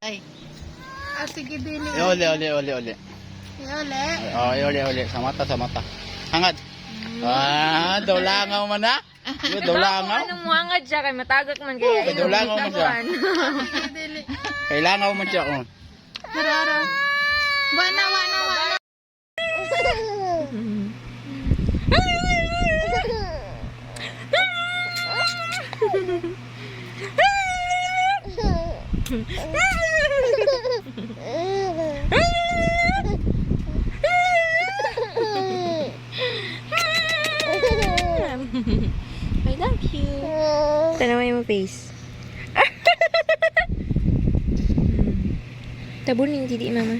Ay. Sige, dili. Uli. Uli. Uli. Sa mata. Hangad. Daw langaw man na. Daw langaw. Anong muangad siya kay matagak man kaya. Daw langaw man siya. Sige, dili. Kailangaw man siya. Harara. Wana. I love you. Tanawa yung face. Tabunin titi mama.